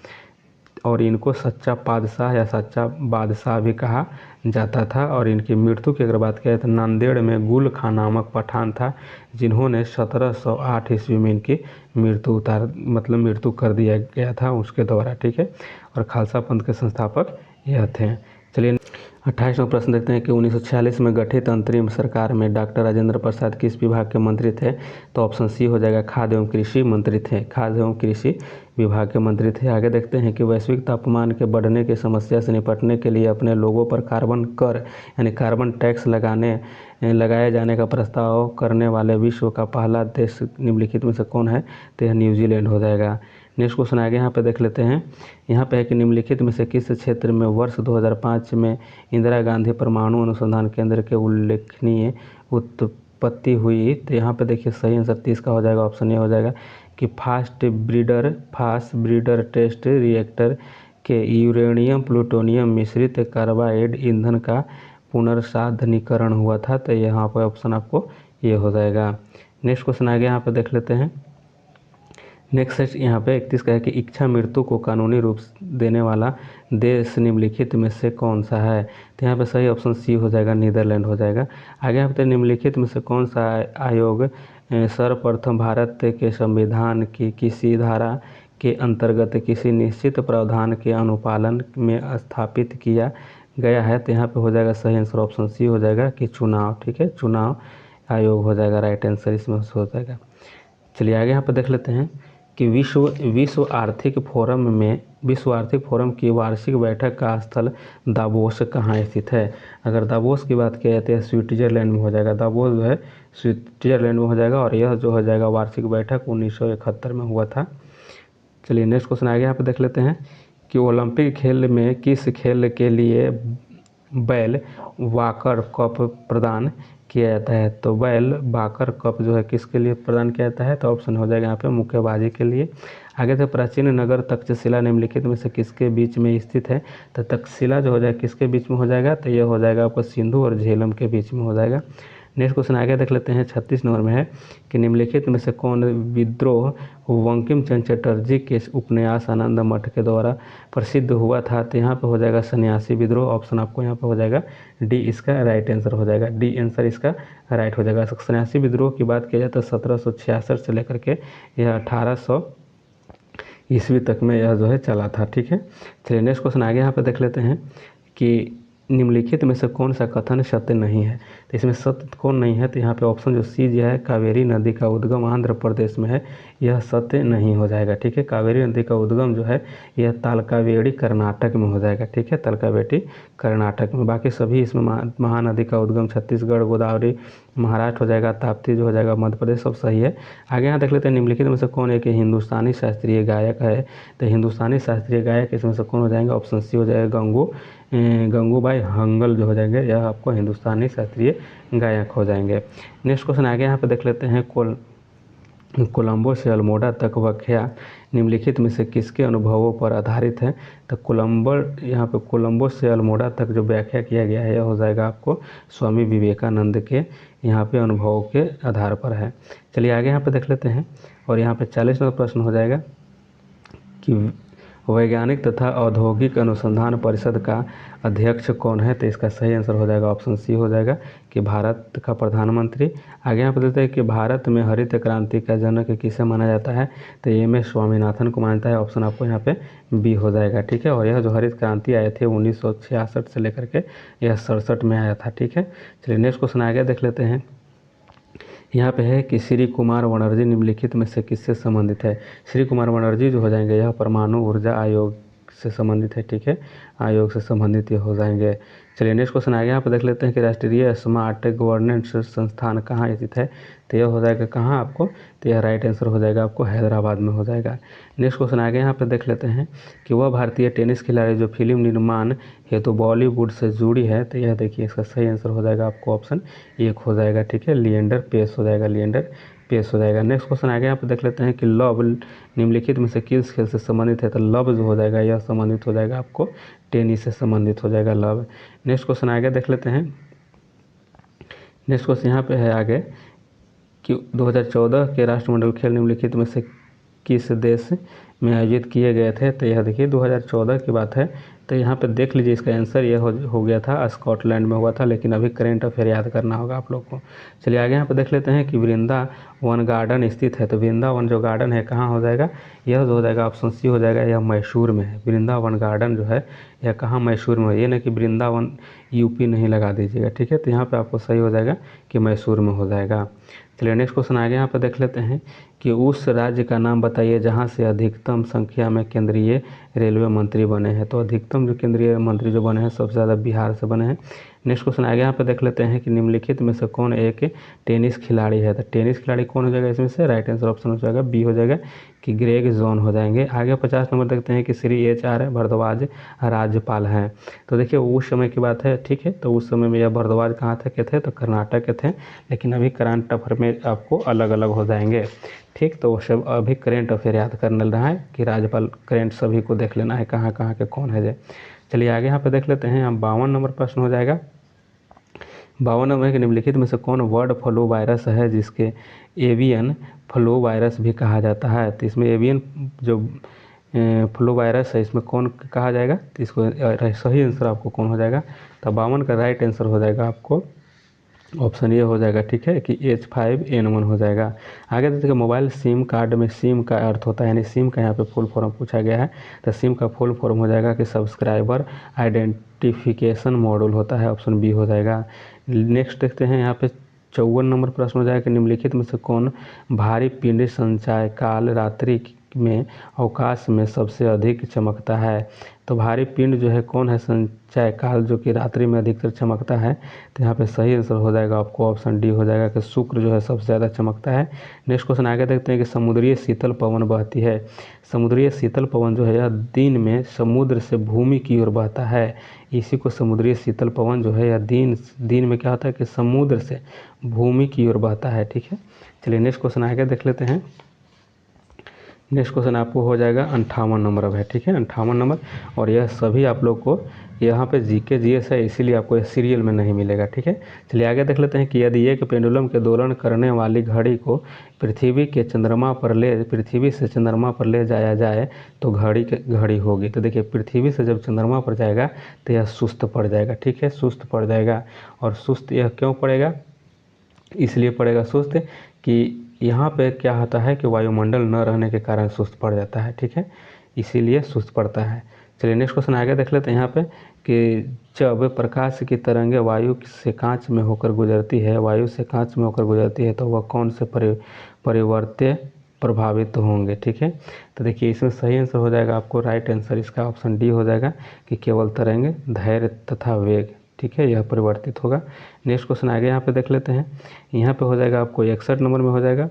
[SPEAKER 1] और इनको सच्चा पातशाह या सच्चा बादशाह भी कहा जाता था। और इनकी मृत्यु की अगर बात करें तो नांदेड़ में गुल खां नामक पठान था, जिन्होंने 1708 ईस्वी में इनकी मृत्यु कर दिया गया था उसके द्वारा। ठीक है, और खालसा पंथ के संस्थापक यह थे। चलिए 28वां प्रश्न देखते हैं कि 1946 में गठित अंतरिम सरकार में डॉक्टर राजेंद्र प्रसाद किस विभाग के मंत्री थे। तो ऑप्शन सी हो जाएगा, खाद्य एवं कृषि मंत्री थे। खाद्य एवं कृषि विभाग के मंत्री थे। आगे देखते हैं कि वैश्विक तापमान के बढ़ने की समस्या से निपटने के लिए अपने लोगों पर कार्बन कर यानी कार्बन टैक्स लगाए जाने का प्रस्ताव करने वाले विश्व का पहला देश निम्नलिखित में से कौन है, तो यह न्यूजीलैंड हो जाएगा। नेक्स्ट क्वेश्चन आगे यहाँ पे देख लेते हैं। यहाँ पे है कि निम्नलिखित में से किस क्षेत्र में वर्ष 2005 में इंदिरा गांधी परमाणु अनुसंधान केंद्र के उल्लेखनीय उत्पत्ति हुई। तो यहाँ पे देखिए सही आंसर 30 का हो जाएगा, ऑप्शन ए हो जाएगा कि फास्ट ब्रीडर टेस्ट रिएक्टर के यूरेनियम प्लूटोनियम मिश्रित कार्बाइड ईंधन का पुनर्साधनीकरण हुआ था। तो यहाँ पर ऑप्शन आपको ये हो जाएगा। नेक्स्ट क्वेश्चन आगे यहाँ पे देख लेते हैं। नेक्स्ट यहाँ पे 31 का है कि इच्छा मृत्यु को कानूनी रूप देने वाला देश निम्नलिखित में से कौन सा है। तो यहाँ पे सही ऑप्शन सी हो जाएगा, नीदरलैंड हो जाएगा। आगे यहाँ पे निम्नलिखित में से कौन सा आयोग सर्वप्रथम भारत के संविधान की किसी धारा के अंतर्गत किसी निश्चित प्रावधान के अनुपालन में स्थापित किया गया है। तो यहाँ पे हो जाएगा सही आंसर ऑप्शन सी हो जाएगा कि चुनाव। ठीक है, चुनाव आयोग हो जाएगा राइट आंसर, इसमें हो जाएगा। चलिए आगे यहाँ पे देख लेते हैं कि विश्व आर्थिक फोरम की वार्षिक बैठक का स्थल दावोस कहाँ स्थित है। अगर दावोस की बात की जाती है स्विट्जरलैंड में हो जाएगा। दावोस जो है स्विट्जरलैंड में हो जाएगा, और यह जो हो जाएगा वार्षिक बैठक 1971 में हुआ था। चलिए नेक्स्ट क्वेश्चन आगे यहाँ पे देख लेते हैं कि ओलंपिक खेल में किस खेल के लिए बैल वाकर कप प्रदान किया जाता है। तो बैल वाकर कप जो है किसके लिए प्रदान किया जाता है, तो ऑप्शन हो जाएगा यहाँ पे मुक्केबाजी के लिए। आगे से प्राचीन नगर तक्षशिला निम्नलिखित में से किसके बीच में स्थित है। तो तक्षशिला जो हो जाएगा किसके बीच में हो जाएगा, तो यह हो जाएगा आपको सिंधु और झेलम के बीच में हो जाएगा। नेक्स्ट क्वेश्चन आगे देख लेते हैं। 36 नंबर में है कि निम्नलिखित में से कौन विद्रोह बंकिम चंद्र चटर्जी के उपन्यास आनंद मठ के द्वारा प्रसिद्ध हुआ था। तो यहाँ पे हो जाएगा सन्यासी विद्रोह। ऑप्शन आपको यहाँ पे हो जाएगा डी, इसका राइट आंसर हो जाएगा। डी आंसर इसका राइट हो जाएगा। सन्यासी विद्रोह की बात की जाए तो 1766 से लेकर के यह 1800 ईस्वी तक में यह जो है चला था। ठीक है, चलिए नेक्स्ट क्वेश्चन आगे यहाँ पे देख लेते हैं कि निम्नलिखित में से कौन सा कथन सत्य नहीं है। तो इसमें सत्य कौन नहीं है, तो यहाँ पे ऑप्शन जो सी जो है, कावेरी नदी का उद्गम आंध्र प्रदेश में है, यह सत्य नहीं हो जाएगा। ठीक है, कावेरी नदी का उद्गम जो है यह तालकावेरी कर्नाटक में हो जाएगा। ठीक है, तालकावेरी कर्नाटक में। बाकी सभी इसमें महानदी का उद्गम छत्तीसगढ़, गोदावरी महाराष्ट्र हो जाएगा, ताप्ती जो हो जाएगा मध्य प्रदेश, सब सही है। आगे यहाँ देख लेते हैं निम्नलिखित में से कौन एक हिंदुस्तानी शास्त्रीय गायक है। तो हिंदुस्तानी शास्त्रीय गायक इसमें से कौन हो जाएंगे, ऑप्शन सी हो जाएगा गंगूबाई हंगल जो हो जाएंगे, यह आपको हिंदुस्तानी शास्त्रीय गायक हो जाएंगे। नेक्स्ट क्वेश्चन आगे यहाँ पे देख लेते हैं कोलंबो से अल्मोड़ा तक व्याख्या निम्नलिखित में से किसके अनुभवों पर आधारित है। तो कोलंबो से अल्मोड़ा तक जो व्याख्या किया गया है यह हो जाएगा आपको स्वामी विवेकानंद के यहाँ पे अनुभवों के आधार पर है। चलिए आगे यहाँ पे देख लेते हैं, और यहाँ पे 40 नंबर प्रश्न हो जाएगा कि वैज्ञानिक तथा औद्योगिक अनुसंधान परिषद का अध्यक्ष कौन है। तो इसका सही आंसर हो जाएगा ऑप्शन सी हो जाएगा कि भारत का प्रधानमंत्री। आगे यहाँ पर देते हैं कि भारत में हरित क्रांति का जनक किसे माना जाता है। तो एम स्वामीनाथन को मानता है, ऑप्शन आपको यहाँ पे बी हो जाएगा। ठीक है, और यह जो हरित क्रांति आए थे 1966 से लेकर के यह 67 में आया था। ठीक है, चलिए नेक्स्ट क्वेश्चन आगे देख लेते हैं। यहाँ पे है कि श्री कुमार बनर्जी निम्नलिखित में से किससे संबंधित है। श्री कुमार बनर्जी जो हो जाएंगे यह परमाणु ऊर्जा आयोग से संबंधित है। ठीक है, आयोग से संबंधित ये हो जाएंगे। चलिए नेक्स्ट क्वेश्चन आगे यहाँ पे देख लेते हैं कि राष्ट्रीय स्मार्ट गवर्नेंस संस्थान कहाँ स्थित है। तो यह हो जाएगा कहाँ आपको, तो यह राइट आंसर हो जाएगा आपको हैदराबाद में हो जाएगा। नेक्स्ट क्वेश्चन आगे यहाँ पे देख लेते हैं कि वह भारतीय टेनिस खिलाड़ी जो फिल्म निर्माण हेतु बॉलीवुड से जुड़ी है। तो यह देखिए इसका सही आंसर हो जाएगा आपको ऑप्शन 1 हो जाएगा। ठीक है, लिएंडर पेस हो जाएगा, लिएंडर पेस हो जाएगा। नेक्स्ट क्वेश्चन आगे यहाँ पे देख लेते हैं कि लव निम्नलिखित में से किस खेल से संबंधित है। तो लव जो हो जाएगा यह संबंधित हो जाएगा आपको टेनिस से संबंधित हो जाएगा लव। नेक्स्ट क्वेश्चन आगे देख लेते हैं। नेक्स्ट क्वेश्चन यहाँ पे है आगे कि 2014 के राष्ट्रमंडल खेल निम्नलिखित में से किस देश में आयोजित किए गए थे। तो यह देखिए 2014 की बात है। तो यहाँ पे देख लीजिए इसका आंसर यह हो गया था स्कॉटलैंड में हुआ था, लेकिन अभी करेंट अफेयर याद करना होगा आप लोग को। चलिए आगे यहाँ पे देख लेते हैं कि वृंदावन गार्डन स्थित है। तो वृंदावन जो गार्डन है कहाँ हो जाएगा, यह जो हो जाएगा ऑप्शन सी हो जाएगा, यह मैसूर में है। वृंदावन गार्डन जो है यह कहाँ, मैसूर में है। ये नहीं कि वृंदावन यूपी नहीं लगा दीजिएगा। ठीक है, तो यहाँ पर आपको सही हो जाएगा कि मैसूर में हो जाएगा। चलिए नेक्स्ट क्वेश्चन आगे यहाँ पे देख लेते हैं कि उस राज्य का नाम बताइए जहाँ से अधिकतम संख्या में केंद्रीय रेलवे मंत्री बने हैं। तो अधिकतम जो केंद्रीय मंत्री जो बने हैं सबसे ज़्यादा बिहार से बने हैं। नेक्स्ट क्वेश्चन आगे यहाँ पे देख लेते हैं कि निम्नलिखित में से कौन एक टेनिस खिलाड़ी है। तो टेनिस खिलाड़ी कौन हो जाएगा, इसमें से राइट आंसर ऑप्शन हो जाएगा बी हो जाएगा कि ग्रेग जॉन हो जाएंगे। आगे 50 नंबर देखते हैं कि श्री HR भारद्वाज राज्यपाल हैं। तो देखिए उस समय की बात है। ठीक है, तो उस समय में यह भारद्वाज कहाँ के थे, तो कर्नाटक के थे, लेकिन अभी करंट अफेयर में आपको अलग अलग हो जाएंगे। ठीक, तो सब अभी करेंट अफेयर याद करने रहा है कि राज्यपाल करेंट सभी को देख लेना है कहाँ कहाँ के कौन है। चलिए आगे यहाँ पे देख लेते हैं। हम 52 नंबर प्रश्न हो जाएगा। 52 नंबर के निम्नलिखित में से कौन बर्ड फ्लू वायरस है जिसके एवियन फ्लू वायरस भी कहा जाता है। तो इसमें एवियन जो फ्लू वायरस है इसमें कौन कहा जाएगा, तो इसको सही आंसर आपको कौन हो जाएगा। तो 52 का राइट आंसर हो जाएगा आपको ऑप्शन ये हो जाएगा। ठीक है, कि H5N1 हो जाएगा। आगे देखिए मोबाइल सिम कार्ड में सिम का अर्थ होता है, यानी सिम का यहाँ पे फुल फॉर्म पूछा गया है। तो सिम का फुल फॉर्म हो जाएगा कि सब्सक्राइबर आइडेंटिफिकेशन मॉड्यूल होता है, ऑप्शन बी हो जाएगा। नेक्स्ट देखते हैं यहाँ पे 54 नंबर प्रश्न हो जाएगा कि निम्नलिखित में से कौन भारी पिंड संचय काल रात्रि में अवकाश में सबसे अधिक चमकता है। तो भारी पिंड जो है कौन है संचय काल जो कि रात्रि में अधिकतर चमकता है। तो यहाँ पे सही आंसर हो जाएगा आपको ऑप्शन डी हो जाएगा कि शुक्र जो है सबसे ज़्यादा चमकता है। नेक्स्ट क्वेश्चन आगे देखते हैं कि समुद्रीय शीतल पवन बहती है। समुद्रीय शीतल पवन जो है यह दिन में समुद्र से भूमि की ओर बहता है, इसी को समुद्रीय शीतल पवन जो है यह दिन में क्या होता है कि समुद्र से भूमि की ओर बहता है। ठीक है, चलिए नेक्स्ट क्वेश्चन आगे देख लेते हैं। नेक्स्ट क्वेश्चन आपको हो जाएगा 58 नंबर अब है। ठीक है, 58 नंबर, और यह सभी आप लोग को यहाँ पे जीके जीएस है, इसीलिए आपको यह सीरियल में नहीं मिलेगा। ठीक है, चलिए आगे देख लेते हैं कि यदि एक पेंडुलम के दोलन करने वाली घड़ी को पृथ्वी से चंद्रमा पर ले जाया जाए तो घड़ी होगी। तो देखिए पृथ्वी से जब चंद्रमा पर जाएगा तो यह सुस्त पड़ जाएगा। ठीक है, सुस्त पड़ जाएगा। और सुस्त यह क्यों पड़ेगा, इसलिए पड़ेगा सुस्त कि यहाँ पे क्या होता है कि वायुमंडल न रहने के कारण सुस्त पड़ जाता है, ठीक है, इसीलिए सुस्त पड़ता है। चलिए नेक्स्ट क्वेश्चन आगे देख लेते हैं यहाँ पे कि जब प्रकाश की तरंगे वायु से कांच में होकर गुजरती है, वायु से कांच में होकर गुजरती है तो वह कौन से परिवर्त्य प्रभावित होंगे, ठीक है। तो देखिए इसमें सही आंसर हो जाएगा आपको, राइट आंसर इसका ऑप्शन डी हो जाएगा कि केवल तरंगे, धैर्य तथा वेग, ठीक है, यह परिवर्तित होगा। नेक्स्ट क्वेश्चन आगे यहाँ पे देख लेते हैं। यहाँ पे हो जाएगा आपको 61 नंबर में हो जाएगा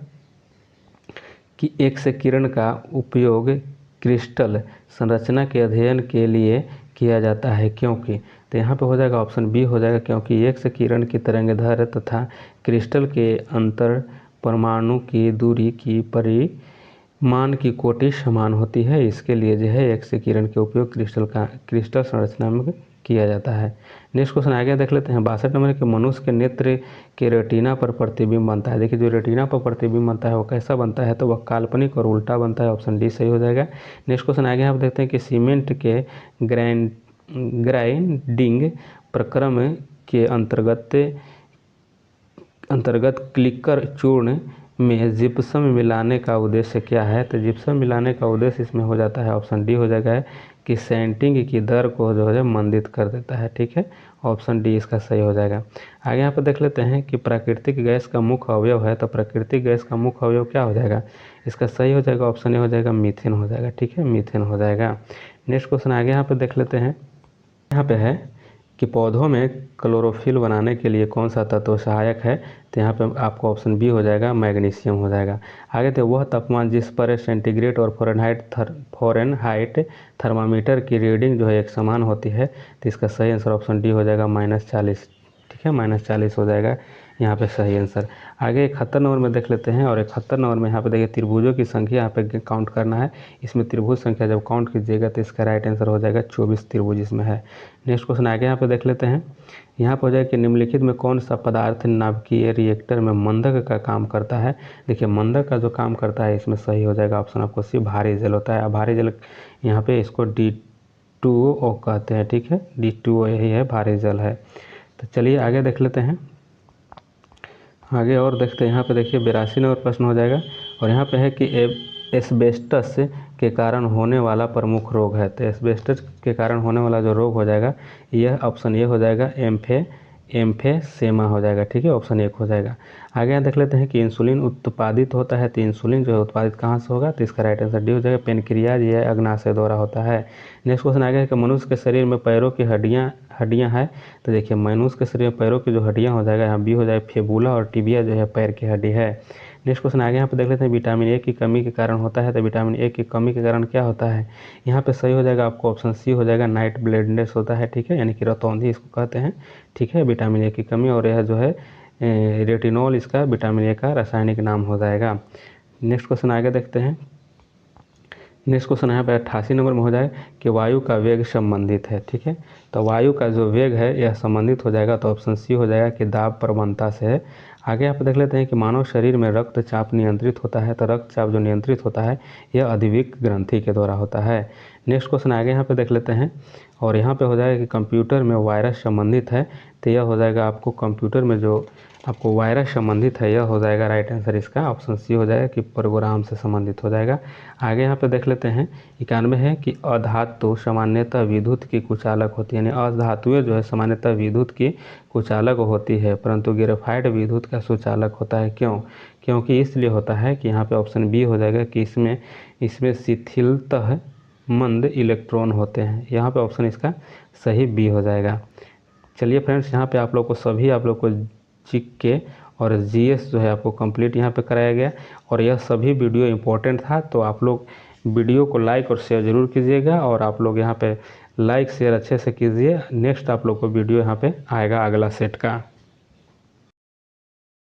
[SPEAKER 1] कि एक्स किरण का उपयोग क्रिस्टल संरचना के अध्ययन के लिए किया जाता है क्योंकि, तो यहाँ पे हो जाएगा ऑप्शन बी हो जाएगा क्योंकि एक्स किरण की तरंगदैर्घ्य तथा क्रिस्टल के अंतर परमाणु की दूरी की परिमाण की कोटि समान होती है, इसके लिए जो है एक्स किरण के उपयोग क्रिस्टल संरचना में किया जाता है। नेक्स्ट क्वेश्चन आगे देख लेते हैं 62 नंबर के मनुष्य के नेत्र के रेटिना पर प्रतिबिंब बनता है। देखिए जो रेटिना पर प्रतिबिंब बनता है वो कैसा बनता है, तो वह काल्पनिक और उल्टा बनता है, ऑप्शन डी सही हो जाएगा। नेक्स्ट क्वेश्चन आगे आप देखते हैं कि सीमेंट के ग्राइंडिंग प्रक्रम के अंतर्गत क्लिकर चूर्ण में जिप्सम मिलाने का उद्देश्य क्या है, तो जिप्सम मिलाने का उद्देश्य इसमें हो जाता है, ऑप्शन डी हो जाएगा कि सेंटिंग की दर को जो है मंदित कर देता है, ठीक है, ऑप्शन डी इसका सही हो जाएगा। आगे यहाँ पर देख लेते हैं कि प्राकृतिक गैस का मुख्य अवयव है, तो प्राकृतिक गैस का मुख्य अवयव क्या हो जाएगा, इसका सही हो जाएगा, ऑप्शन ए हो जाएगा मीथेन हो जाएगा, ठीक है, मीथेन हो जाएगा। नेक्स्ट क्वेश्चन आगे यहाँ पर देख लेते हैं। यहाँ पे है कि पौधों में क्लोरोफिल बनाने के लिए कौन सा तत्व सहायक है, तो यहाँ पे आपको ऑप्शन बी हो जाएगा, मैग्नीशियम हो जाएगा। आगे तो वह तापमान जिस पर सेंटीग्रेड और फ़ारेनहाइट थर्मामीटर की रीडिंग जो है एक समान होती है, तो इसका सही आंसर ऑप्शन डी हो जाएगा -40, ठीक है, -40 हो जाएगा यहाँ पे सही आंसर। आगे 71 नंबर में देख लेते हैं और 71 नंबर में यहाँ पे देखिए त्रिभुजों की संख्या यहाँ पे काउंट करना है। इसमें त्रिभुज संख्या जब काउंट कीजिएगा तो इसका राइट आंसर हो जाएगा 24 त्रिभुज इसमें है। नेक्स्ट क्वेश्चन आगे यहाँ पे देख लेते हैं। यहाँ पर हो जाएगा कि निम्नलिखित में कौन सा पदार्थ नाभिकीय रिएक्टर में मंदक का काम करता है। देखिए मंदक का जो काम करता है इसमें सही हो जाएगा ऑप्शन आपको सी, भारी जल होता है। भारी जल यहाँ पे इसको D2O कहते हैं, ठीक है, D2O यही है, भारी जल है। तो चलिए आगे देख लेते हैं, आगे और देखते हैं। यहाँ पे देखिए 82 नंबर प्रश्न हो जाएगा और यहाँ पे है कि एस्बेस्टस के कारण होने वाला प्रमुख रोग है, तो एस्बेस्टस के कारण होने वाला जो रोग हो जाएगा यह ऑप्शन ये हो जाएगा एम्फेसेमा हो जाएगा, ठीक है, ऑप्शन 1 हो जाएगा। आगे यहाँ देख लेते हैं कि इंसुलिन उत्पादित होता है, तो इंसुलिन जो है उत्पादित कहाँ से होगा, तो इसका राइट आंसर डी हो जाएगा, पेनक्रियाज या अग्नाशय द्वारा होता है। नेक्स्ट क्वेश्चन आगे है कि मनुष्य के शरीर में पैरों की हड्डियाँ हैं, तो देखिए मनुष्य के शरीर में पैरों की जो हड्डियाँ हो जाएगा यहाँ बी हो जाएगा फेबुला और टिबिया जो है पैर की हड्डी है। नेक्स्ट क्वेश्चन आगे यहाँ पे देख लेते हैं विटामिन ए की कमी के कारण होता है, तो विटामिन ए की कमी के कारण क्या होता है, यहाँ पे सही हो जाएगा आपको ऑप्शन सी हो जाएगा, नाइट ब्लाइंडनेस होता है, ठीक है, यानी कि रतौंधी इसको कहते हैं, ठीक है, विटामिन ए की कमी, और यह जो है रेटिनॉल इसका विटामिन ए का रासायनिक नाम हो जाएगा। नेक्स्ट क्वेश्चन आगे देखते हैं। नेक्स्ट क्वेश्चन यहाँ पे 88 नंबर में हो जाए कि वायु का वेग संबंधित है, ठीक है, तो वायु का जो वेग है यह संबंधित हो जाएगा, तो ऑप्शन सी हो जाएगा कि दाब प्रवणता से है। आगे आप देख लेते हैं कि मानव शरीर में रक्तचाप नियंत्रित होता है, तो रक्तचाप जो नियंत्रित होता है यह अधिविक ग्रंथि के द्वारा होता है। नेक्स्ट क्वेश्चन आगे यहाँ पे देख लेते हैं और यहाँ पे हो जाएगा कि कंप्यूटर में वायरस संबंधित है, तो यह हो जाएगा आपको कंप्यूटर में जो आपको वायरस संबंधित है यह हो जाएगा राइट आंसर इसका ऑप्शन सी हो जाएगा कि प्रोग्राम से संबंधित हो जाएगा। आगे यहाँ पे देख लेते हैं 91 है कि अधातु सामान्यतः विद्युत की कुचालक होती है, यानी अधातुएं जो है सामान्यतः विद्युत की कुचालक होती है, परंतु ग्रेफाइट विद्युत का सुचालक होता है। क्यों? क्योंकि इसलिए होता है कि यहाँ पे ऑप्शन बी हो जाएगा कि इसमें शिथिलतः मंद इलेक्ट्रॉन होते हैं, यहाँ पे ऑप्शन इसका सही बी हो जाएगा। चलिए फ्रेंड्स, यहाँ पे आप लोग को जीके और जीएस जो है आपको कंप्लीट यहाँ पे कराया गया और यह सभी वीडियो इंपॉर्टेंट था, तो आप लोग वीडियो को लाइक और शेयर ज़रूर कीजिएगा और आप लोग यहाँ पे लाइक शेयर अच्छे से कीजिए। नेक्स्ट आप लोग को वीडियो यहाँ पे आएगा अगला सेट का।